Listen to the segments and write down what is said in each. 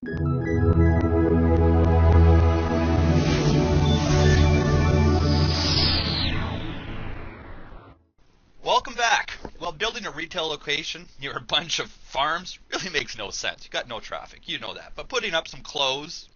Welcome back. Well, building a retail location near a bunch of farms really makes no sense. You got no traffic, you know that. But putting up some clothes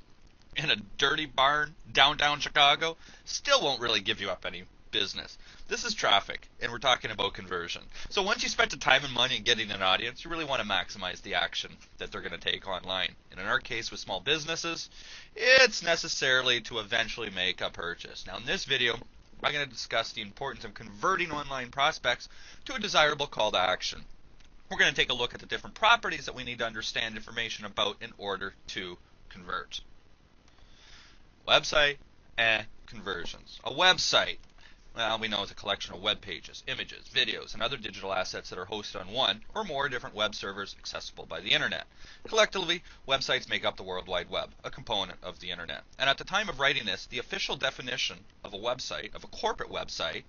in a dirty barn downtown Chicago still won't really give you up any business. This is traffic, and we're talking about conversion. So once you spent the time and money in getting an audience, you really want to maximize the action that they're going to take online. And in our case with small businesses, it's necessarily to eventually make a purchase. Now in this video, I'm going to discuss the importance of converting online prospects to a desirable call to action. We're going to take a look at the different properties that we need to understand information about in order to convert. Website and conversions. A website, well, we know it's a collection of web pages, images, videos, and other digital assets that are hosted on one or more different web servers accessible by the internet. Collectively, websites make up the World Wide Web, a component of the internet. And at the time of writing this, the official definition of a website, of a corporate website,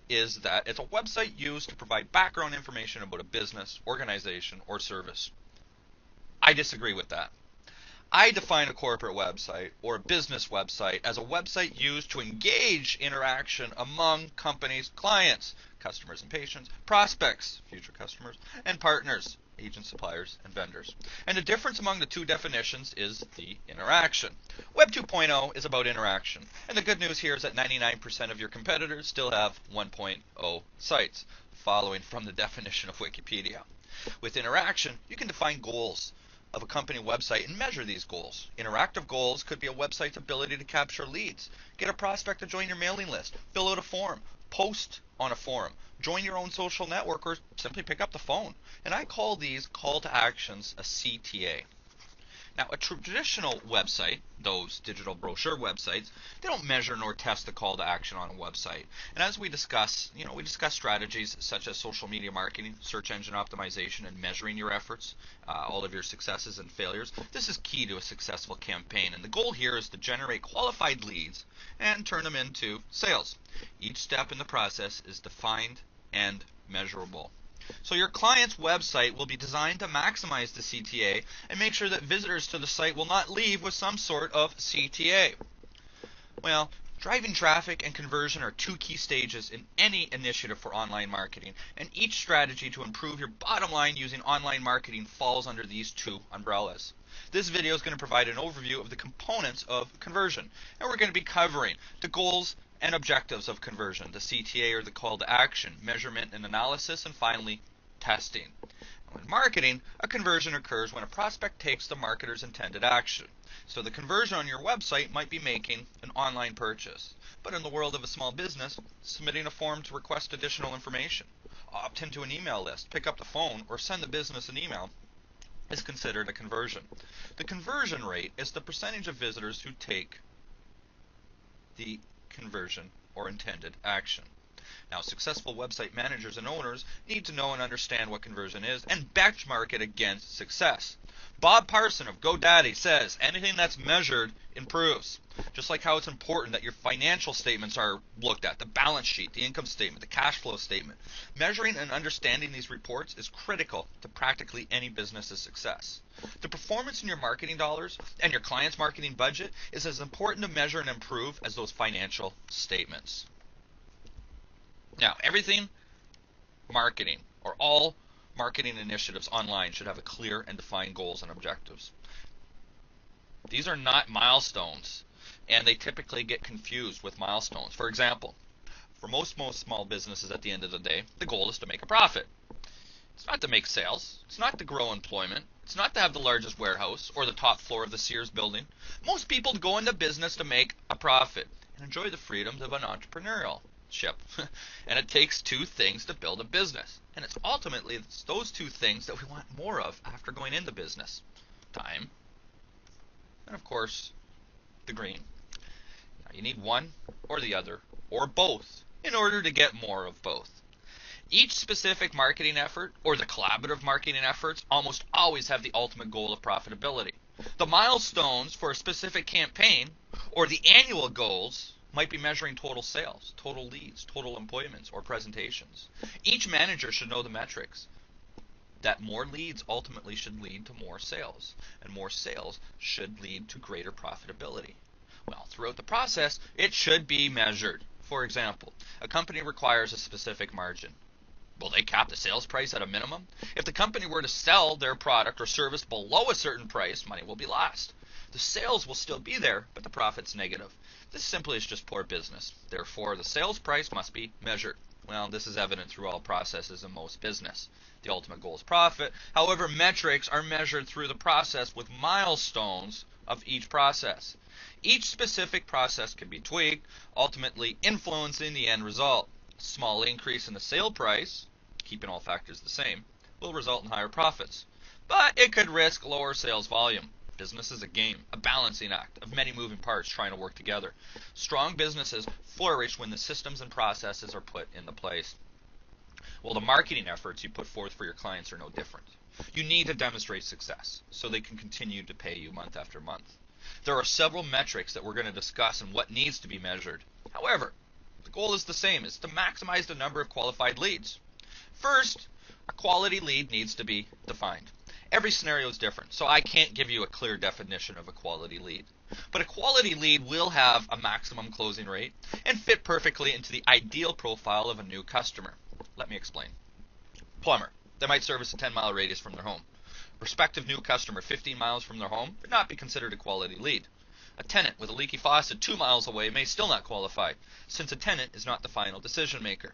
is that it's a website used to provide background information about a business, organization, or service. I disagree with that. I define a corporate website or a business website as a website used to engage interaction among companies, clients, customers and patients, prospects, future customers, and partners, agents, suppliers, and vendors. And the difference among the two definitions is the interaction. Web 2.0 is about interaction. And the good news here is that 99% of your competitors still have 1.0 sites, following from the definition of Wikipedia. With interaction, you can define goals of a company website and measure these goals. Interactive goals could be a website's ability to capture leads, get a prospect to join your mailing list, fill out a form, post on a forum, join your own social network, or simply pick up the phone. And I call these call to actions a CTA. Now, a traditional website, those digital brochure websites, they don't measure nor test the call to action on a website. And as we discuss, we discuss strategies such as social media marketing, search engine optimization, and measuring your efforts, all of your successes and failures. This is key to a successful campaign. And the goal here is to generate qualified leads and turn them into sales. Each step in the process is defined and measurable. So your client's website will be designed to maximize the CTA and make sure that visitors to the site will not leave with some sort of CTA. Well, driving traffic and conversion are two key stages in any initiative for online marketing, and each strategy to improve your bottom line using online marketing falls under these two umbrellas. This video is going to provide an overview of the components of conversion, and we're going to be covering the goals and objectives of conversion, the CTA or the call to action, measurement and analysis, and finally, testing. In marketing, a conversion occurs when a prospect takes the marketer's intended action. So the conversion on your website might be making an online purchase. But in the world of a small business, submitting a form to request additional information, opt into an email list, pick up the phone, or send the business an email is considered a conversion. The conversion rate is the percentage of visitors who take the conversion or intended action. Now, successful website managers and owners need to know and understand what conversion is and benchmark it against success. Bob Parson of GoDaddy says anything that's measured improves. Just like how it's important that your financial statements are looked at, the balance sheet, the income statement, the cash flow statement. Measuring and understanding these reports is critical to practically any business's success. The performance in your marketing dollars and your client's marketing budget is as important to measure and improve as those financial statements. Now, everything marketing, or all marketing initiatives online, should have a clear and defined goals and objectives. These are not milestones, and they typically get confused with milestones. For example, for most small businesses at the end of the day, the goal is to make a profit. It's not to make sales. It's not to grow employment. It's not to have the largest warehouse or the top floor of the Sears building. Most people go into business to make a profit and enjoy the freedoms of an entrepreneurial ship. And it takes two things to build a business. And it's ultimately those two things that we want more of after going into business. Time, and of course, the green. Now, you need one or the other, or both, in order to get more of both. Each specific marketing effort, or the collaborative marketing efforts, almost always have the ultimate goal of profitability. The milestones for a specific campaign, or the annual goals, might be measuring total sales, total leads, total appointments, or presentations. Each manager should know the metrics that more leads ultimately should lead to more sales, and more sales should lead to greater profitability. Well, throughout the process, it should be measured. For example, a company requires a specific margin. Will they cap the sales price at a minimum? If the company were to sell their product or service below a certain price, money will be lost. The sales will still be there, but the profit's negative. This simply is just poor business. Therefore, the sales price must be measured. Well, this is evident through all processes in most business. The ultimate goal is profit. However, metrics are measured through the process with milestones of each process. Each specific process can be tweaked, ultimately influencing the end result. A small increase in the sale price, keeping all factors the same, will result in higher profits. But it could risk lower sales volume. Business is a game, a balancing act of many moving parts trying to work together. Strong businesses flourish when the systems and processes are put into place. Well, the marketing efforts you put forth for your clients are no different. You need to demonstrate success so they can continue to pay you month after month. There are several metrics that we're going to discuss and what needs to be measured. However, the goal is the same, is to maximize the number of qualified leads. First, a quality lead needs to be defined. Every scenario is different, so I can't give you a clear definition of a quality lead. But a quality lead will have a maximum closing rate and fit perfectly into the ideal profile of a new customer. Let me explain. Plumber. They might service a 10-mile radius from their home. Prospective new customer 15 miles from their home would not be considered a quality lead. A tenant with a leaky faucet 2 miles away may still not qualify, since a tenant is not the final decision maker.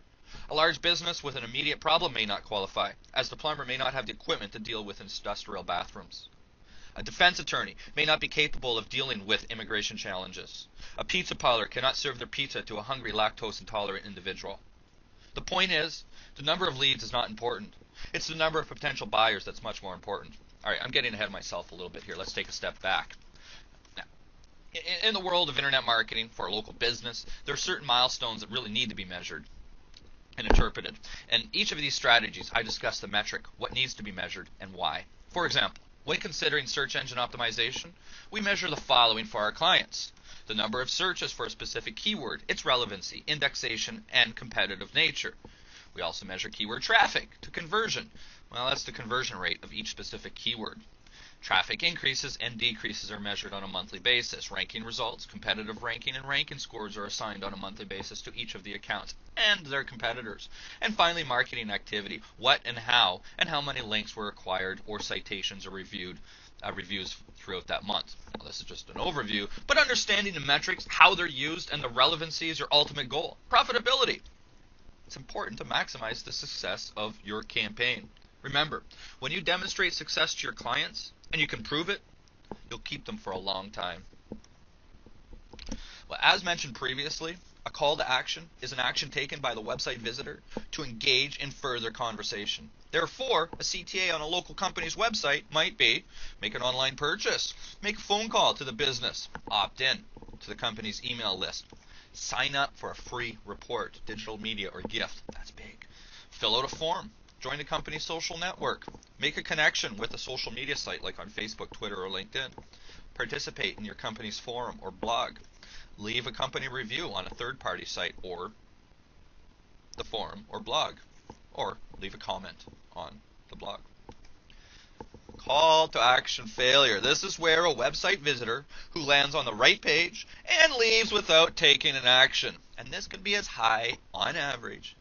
A large business with an immediate problem may not qualify, as the plumber may not have the equipment to deal with industrial bathrooms. A defense attorney may not be capable of dealing with immigration challenges. A pizza parlor cannot serve their pizza to a hungry, lactose-intolerant individual. The point is, the number of leads is not important. It's the number of potential buyers that's much more important. All right, I'm getting ahead of myself a little bit here. Let's take a step back. Now, in the world of internet marketing for a local business, there are certain milestones that really need to be measured and interpreted. And each of these strategies, I discuss the metric, what needs to be measured, and why. For example, when considering search engine optimization, we measure the following for our clients: the number of searches for a specific keyword, its relevancy, indexation, and competitive nature. We also measure keyword traffic to conversion. Well, that's the conversion rate of each specific keyword. Traffic increases and decreases are measured on a monthly basis. Ranking results, competitive ranking, and ranking scores are assigned on a monthly basis to each of the accounts and their competitors. And finally, marketing activity, what and how many links were acquired or citations or reviews throughout that month. Now, this is just an overview, but understanding the metrics, how they're used, and the relevancy is your ultimate goal. Profitability. It's important to maximize the success of your campaign. Remember, when you demonstrate success to your clients, and you can prove it, you'll keep them for a long time. Well, as mentioned previously, a call to action is an action taken by the website visitor to engage in further conversation. Therefore, a CTA on a local company's website might be make an online purchase, make a phone call to the business, opt in to the company's email list, sign up for a free report, digital media, or gift. That's big. Fill out a form. Join the company's social network. Make a connection with a social media site like on Facebook, Twitter, or LinkedIn. Participate in your company's forum or blog. Leave a company review on a third-party site or the forum or blog. Or leave a comment on the blog. Call to action failure. This is where a website visitor who lands on the right page and leaves without taking an action. And this could be as high, on average,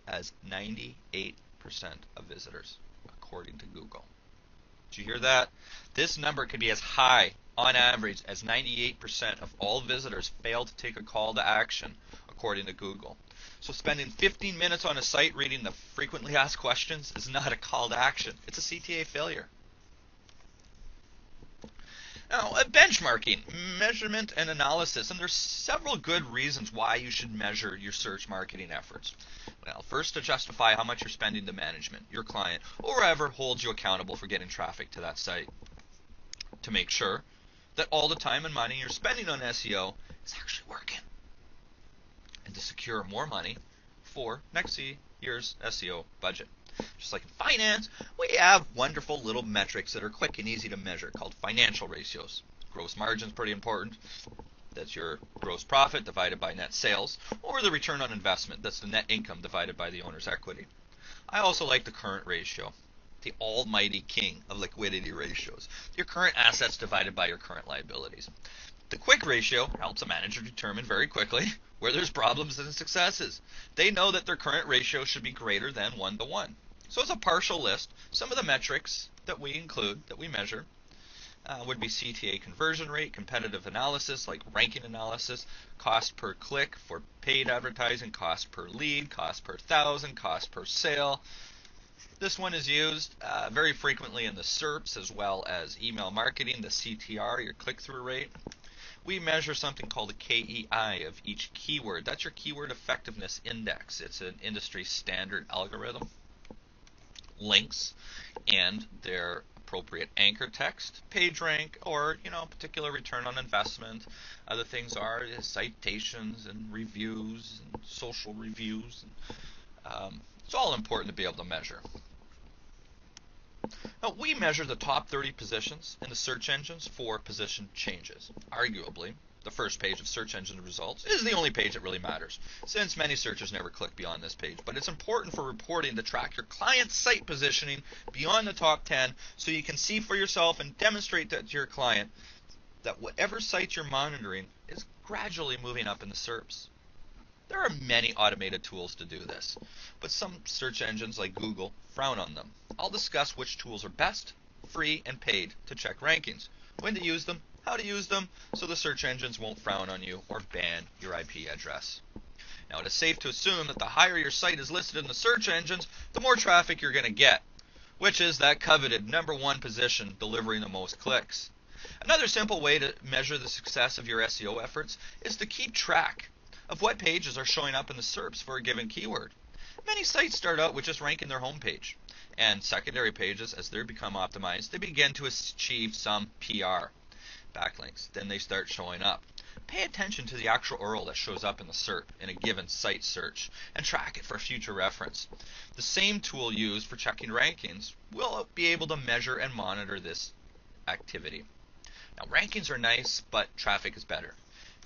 as 98% of visitors, according to Google. Did you hear that? This number could be as high, on average, as 98% of all visitors fail to take a call to action, according to Google. So spending 15 minutes on a site reading the frequently asked questions is not a call to action. It's a CTA failure. Now, benchmarking, measurement, and analysis, and there's several good reasons why you should measure your search marketing efforts. Well, first, to justify how much you're spending to management, your client, or whoever holds you accountable for getting traffic to that site. To make sure that all the time and money you're spending on SEO is actually working. And to secure more money for next year's SEO budget. Just like in finance, we have wonderful little metrics that are quick and easy to measure called financial ratios. Gross margin is pretty important. That's your gross profit divided by net sales, or the return on investment. That's the net income divided by the owner's equity. I also like the current ratio. the almighty king of liquidity ratios, your current assets divided by your current liabilities. The quick ratio helps a manager determine very quickly where there's problems and successes. They know that their current ratio should be greater than 1 to 1. So as a partial list, some of the metrics that we include, that we measure, would be CTA conversion rate, competitive analysis like ranking analysis, cost per click for paid advertising, cost per lead, cost per thousand, cost per sale. This one is used very frequently in the SERPs as well as email marketing, the CTR, your click-through rate. We measure something called a KEI of each keyword. That's your keyword effectiveness index. It's an industry standard algorithm. Links and their appropriate anchor text, page rank, or particular return on investment. Other things are citations and reviews and social reviews. It's all important to be able to measure. Now, we measure the top 30 positions in the search engines for position changes. Arguably, the first page of search engine results is the only page that really matters, since many searchers never click beyond this page. But it's important for reporting to track your client's site positioning beyond the top 10 so you can see for yourself and demonstrate that to your client that whatever site you're monitoring is gradually moving up in the SERPs. There are many automated tools to do this, but some search engines like Google frown on them. I'll discuss which tools are best, free, and paid to check rankings, when to use them, how to use them, so the search engines won't frown on you or ban your IP address. Now, it is safe to assume that the higher your site is listed in the search engines, the more traffic you're going to get, which is that coveted #1 position delivering the most clicks. Another simple way to measure the success of your SEO efforts is to keep track of what pages are showing up in the SERPs for a given keyword. Many sites start out with just ranking their homepage, and secondary pages, as they become optimized, they begin to achieve some PR backlinks. Then they start showing up. Pay attention to the actual URL that shows up in the SERP in a given site search and track it for future reference. The same tool used for checking rankings will be able to measure and monitor this activity. Now, rankings are nice, but traffic is better.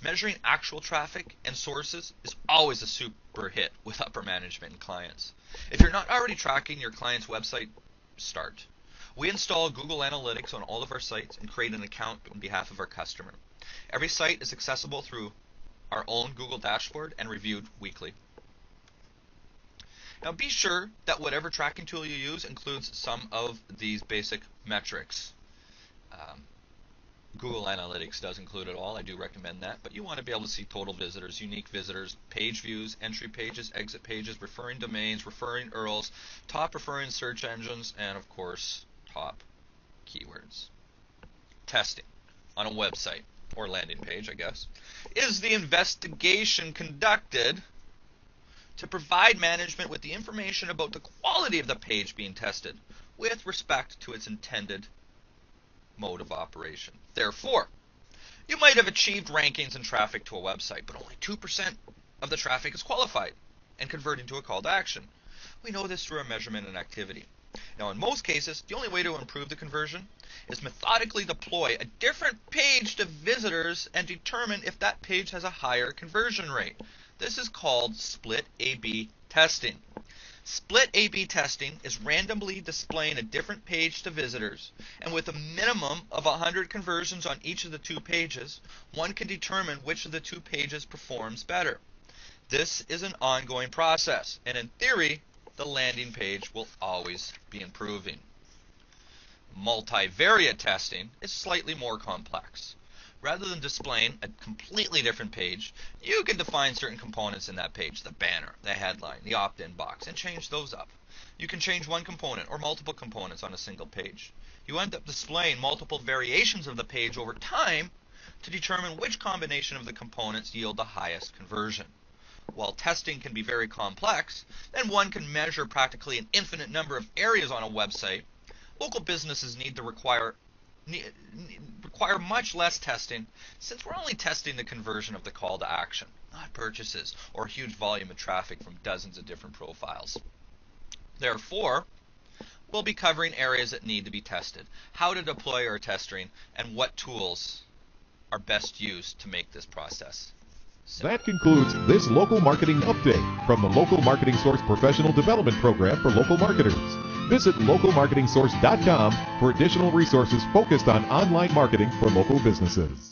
Measuring actual traffic and sources is always a super hit with upper management and clients. If you're not already tracking your client's website, start. We install Google Analytics on all of our sites and create an account on behalf of our customer. Every site is accessible through our own Google dashboard and reviewed weekly. Now, be sure that whatever tracking tool you use includes some of these basic metrics. Google Analytics does include it all. I do recommend that, but you want to be able to see total visitors, unique visitors, page views, entry pages, exit pages, referring domains, referring URLs, top referring search engines, and of course, top keywords. Testing on a website or landing page, I guess. Is the investigation conducted to provide management with the information about the quality of the page being tested with respect to its intended mode of operation? Therefore, you might have achieved rankings and traffic to a website, but only 2% of the traffic is qualified and converting to a call to action. We know this through our measurement and activity. Now, in most cases, the only way to improve the conversion is methodically deploy a different page to visitors and determine if that page has a higher conversion rate. This is called split A/B testing. Split A/B testing is randomly displaying a different page to visitors, and with a minimum of 100 conversions on each of the two pages, one can determine which of the two pages performs better. This is an ongoing process, and in theory, the landing page will always be improving. Multivariate testing is slightly more complex. Rather than displaying a completely different page, you can define certain components in that page, the banner, the headline, the opt-in box, and change those up. You can change one component or multiple components on a single page. You end up displaying multiple variations of the page over time to determine which combination of the components yield the highest conversion. While testing can be very complex, and one can measure practically an infinite number of areas on a website, local businesses need to require much less testing, since we're only testing the conversion of the call to action, not purchases or a huge volume of traffic from dozens of different profiles. Therefore, we'll be covering areas that need to be tested, how to deploy our testing, and what tools are best used to make this process simple. That concludes this local marketing update from the Local Marketing Source Professional Development Program for local marketers. Visit localmarketingsource.com for additional resources focused on online marketing for local businesses.